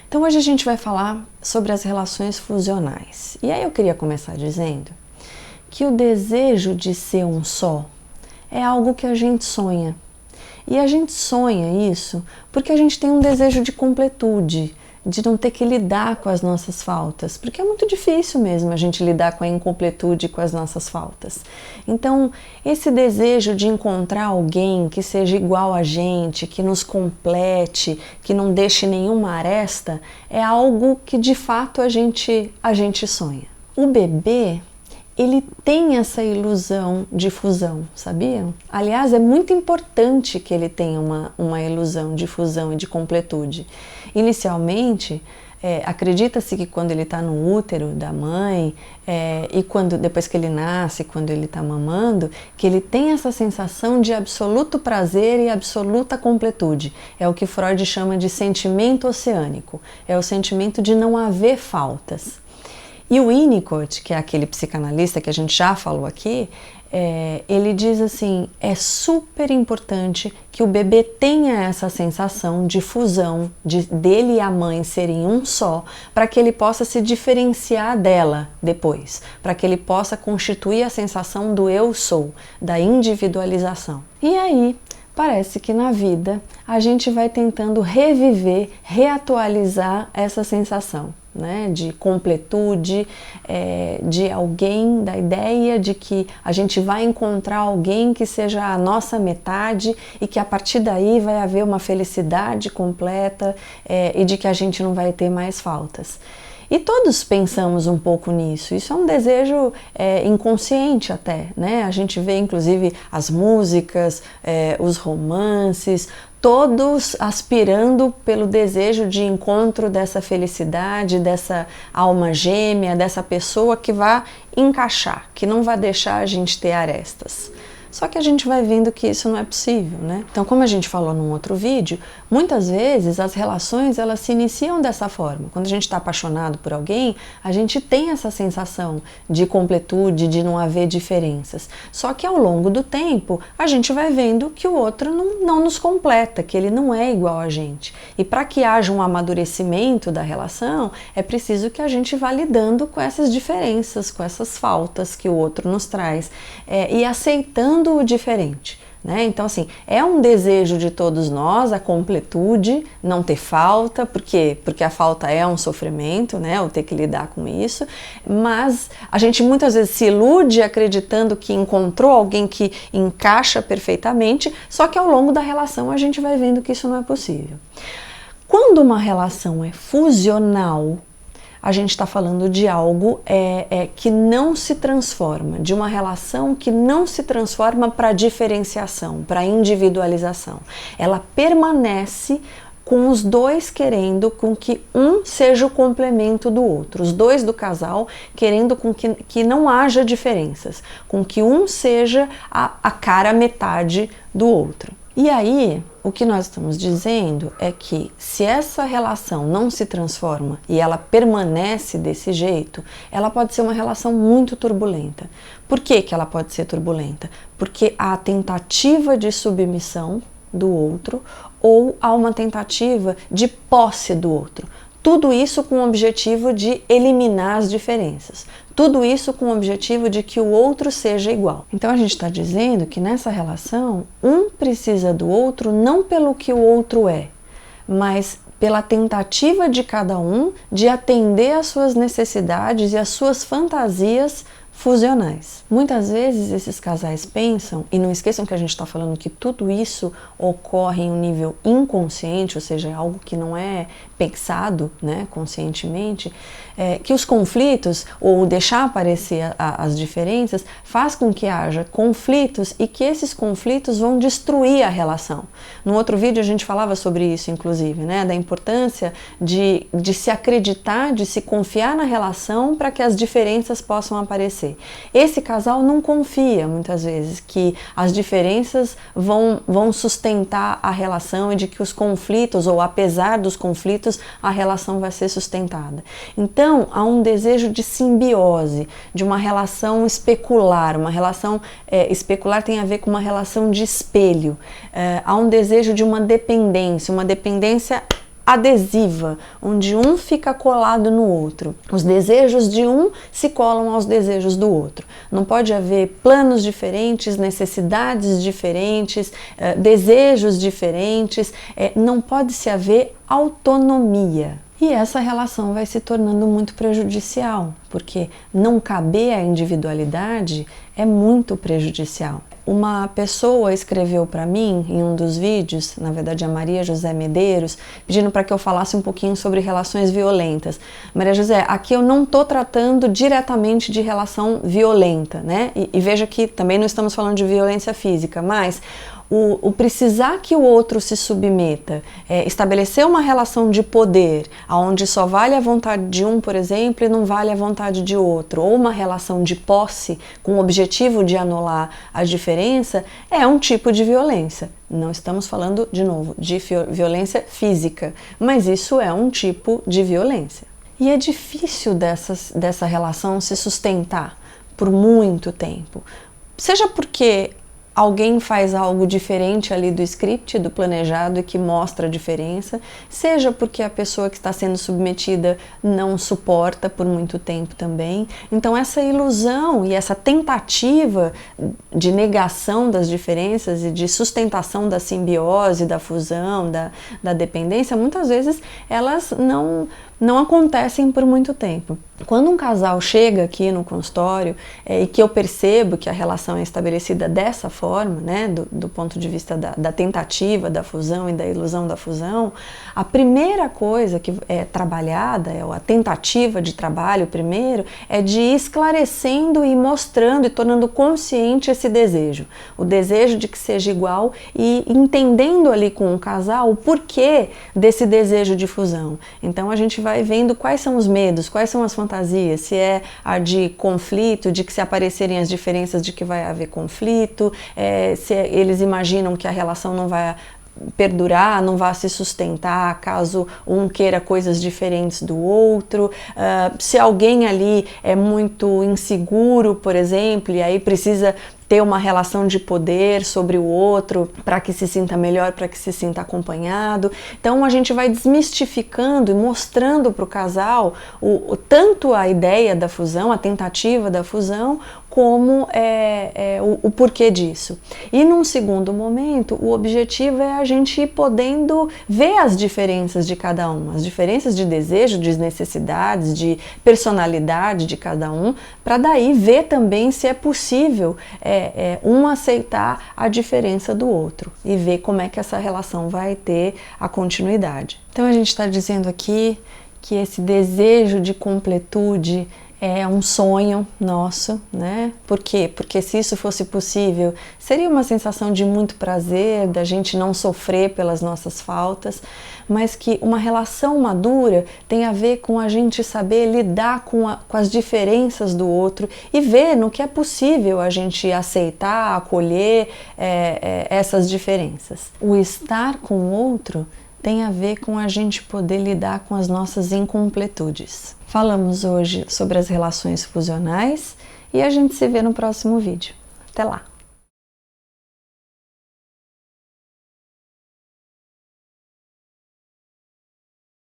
Então hoje a gente vai falar sobre as relações fusionais. E aí eu queria começar dizendo que o desejo de ser um só é algo que a gente sonha. E a gente sonha isso porque a gente tem um desejo de completude, de não ter que lidar com as nossas faltas, porque é muito difícil mesmo a gente lidar com a incompletude, com as nossas faltas. Então, esse desejo de encontrar alguém que seja igual a gente, que nos complete, que não deixe nenhuma aresta, é algo que de fato a gente sonha. O bebê, ele tem essa ilusão de fusão, sabiam? Aliás, é muito importante que ele tenha uma ilusão de fusão e de completude. Inicialmente, acredita-se que quando ele está no útero da mãe e depois que ele nasce, quando ele está mamando, que ele tem essa sensação de absoluto prazer e absoluta completude. É o que Freud chama de sentimento oceânico. É o sentimento de não haver faltas. E o Winnicott, que é aquele psicanalista que a gente já falou aqui, ele diz assim, é super importante que o bebê tenha essa sensação de fusão, dele e a mãe serem um só, para que ele possa se diferenciar dela depois, para que ele possa constituir a sensação do eu sou, da individualização. E aí, parece que na vida a gente vai tentando reviver, reatualizar essa sensação, né, de completude, de alguém, da ideia de que a gente vai encontrar alguém que seja a nossa metade e que a partir daí vai haver uma felicidade completa e de que a gente não vai ter mais faltas. E todos pensamos um pouco nisso, isso é um desejo inconsciente até, né? A gente vê inclusive as músicas, os romances, todos aspirando pelo desejo de encontro dessa felicidade, dessa alma gêmea, dessa pessoa que vai encaixar, que não vai deixar a gente ter arestas. Só que a gente vai vendo que isso não é possível, né? Então, como a gente falou num outro vídeo, muitas vezes as relações elas se iniciam dessa forma. Quando a gente está apaixonado por alguém, a gente tem essa sensação de completude, de não haver diferenças. Só que ao longo do tempo, a gente vai vendo que o outro não nos completa, que ele não é igual a gente. E para que haja um amadurecimento da relação, é preciso que a gente vá lidando com essas diferenças, com essas faltas que o outro nos traz e aceitando o diferente, né? Então assim, é um desejo de todos nós a completude, não ter falta, porque a falta é um sofrimento, né? O ter que lidar com isso, mas a gente muitas vezes se ilude acreditando que encontrou alguém que encaixa perfeitamente, só que ao longo da relação a gente vai vendo que isso não é possível. Quando uma relação é fusional, a gente está falando de algo que não se transforma, de uma relação que não se transforma para diferenciação, para individualização. Ela permanece com os dois querendo com que um seja o complemento do outro, os dois do casal querendo com que não haja diferenças, com que um seja a cara metade do outro. E aí, o que nós estamos dizendo é que se essa relação não se transforma e ela permanece desse jeito, ela pode ser uma relação muito turbulenta. Por que que ela pode ser turbulenta? Porque há a tentativa de submissão do outro ou há uma tentativa de posse do outro. Tudo isso com o objetivo de eliminar as diferenças. Tudo isso com o objetivo de que o outro seja igual. Então a gente está dizendo que nessa relação, um precisa do outro não pelo que o outro é, mas pela tentativa de cada um de atender às suas necessidades e às suas fantasias fusionais. Muitas vezes esses casais pensam, e não esqueçam que a gente está falando que tudo isso ocorre em um nível inconsciente, ou seja, é algo que não é pensado, né, conscientemente, que os conflitos, ou deixar aparecer as diferenças, faz com que haja conflitos e que esses conflitos vão destruir a relação. No outro vídeo a gente falava sobre isso, inclusive, né, da importância de se acreditar, de se confiar na relação para que as diferenças possam aparecer. Esse casal não confia, muitas vezes, que as diferenças vão sustentar a relação e de que os conflitos, ou apesar dos conflitos, a relação vai ser sustentada. Então, há um desejo de simbiose, de uma relação especular. Uma relação especular tem a ver com uma relação de espelho. Há um desejo de uma dependência adesiva, onde um fica colado no outro. Os desejos de um se colam aos desejos do outro. Não pode haver planos diferentes, necessidades diferentes, desejos diferentes, não pode se haver autonomia. E essa relação vai se tornando muito prejudicial, porque não caber a individualidade é muito prejudicial. Uma pessoa escreveu para mim em um dos vídeos, na verdade a Maria José Medeiros, pedindo para que eu falasse um pouquinho sobre relações violentas. Maria José, aqui eu não estou tratando diretamente de relação violenta, né? E veja que também não estamos falando de violência física, mas o precisar que o outro se submeta, estabelecer uma relação de poder, onde só vale a vontade de um, por exemplo, e não vale a vontade de outro, ou uma relação de posse com o objetivo de anular a diferença, é um tipo de violência. Não estamos falando, de novo, de violência física, mas isso é um tipo de violência. E é difícil dessa relação se sustentar por muito tempo, seja porque alguém faz algo diferente ali do script, do planejado, e que mostra a diferença, seja porque a pessoa que está sendo submetida não suporta por muito tempo também. Então essa ilusão e essa tentativa de negação das diferenças e de sustentação da simbiose, da fusão, da dependência, muitas vezes elas não acontecem por muito tempo. Quando um casal chega aqui no consultório e que eu percebo que a relação é estabelecida dessa forma, né, do ponto de vista da tentativa da fusão e da ilusão da fusão, a primeira coisa que é trabalhada, a tentativa de trabalho primeiro, é de ir esclarecendo e mostrando e tornando consciente esse desejo. O desejo de que seja igual e entendendo ali com o casal o porquê desse desejo de fusão. Então a gente vai vendo quais são os medos, quais são as fantasias, se é a de conflito, de que se aparecerem as diferenças de que vai haver conflito, se eles imaginam que a relação não vai perdurar, não vai se sustentar caso um queira coisas diferentes do outro, se alguém ali é muito inseguro, por exemplo, e aí precisa ter uma relação de poder sobre o outro para que se sinta melhor, para que se sinta acompanhado. Então a gente vai desmistificando e mostrando para o casal tanto a ideia da fusão, a tentativa da fusão, como o porquê disso. E num segundo momento, o objetivo é a gente ir podendo ver as diferenças de cada um, as diferenças de desejo, de necessidades, de personalidade de cada um, para daí ver também se é possível um aceitar a diferença do outro e ver como é que essa relação vai ter a continuidade. Então a gente está dizendo aqui que esse desejo de completude é um sonho nosso, né? Por quê? Porque se isso fosse possível, seria uma sensação de muito prazer, da gente não sofrer pelas nossas faltas, mas que uma relação madura tem a ver com a gente saber lidar com as diferenças do outro e ver no que é possível a gente aceitar, acolher essas diferenças. O estar com o outro tem a ver com a gente poder lidar com as nossas incompletudes. Falamos hoje sobre as relações fusionais e a gente se vê no próximo vídeo. Até lá!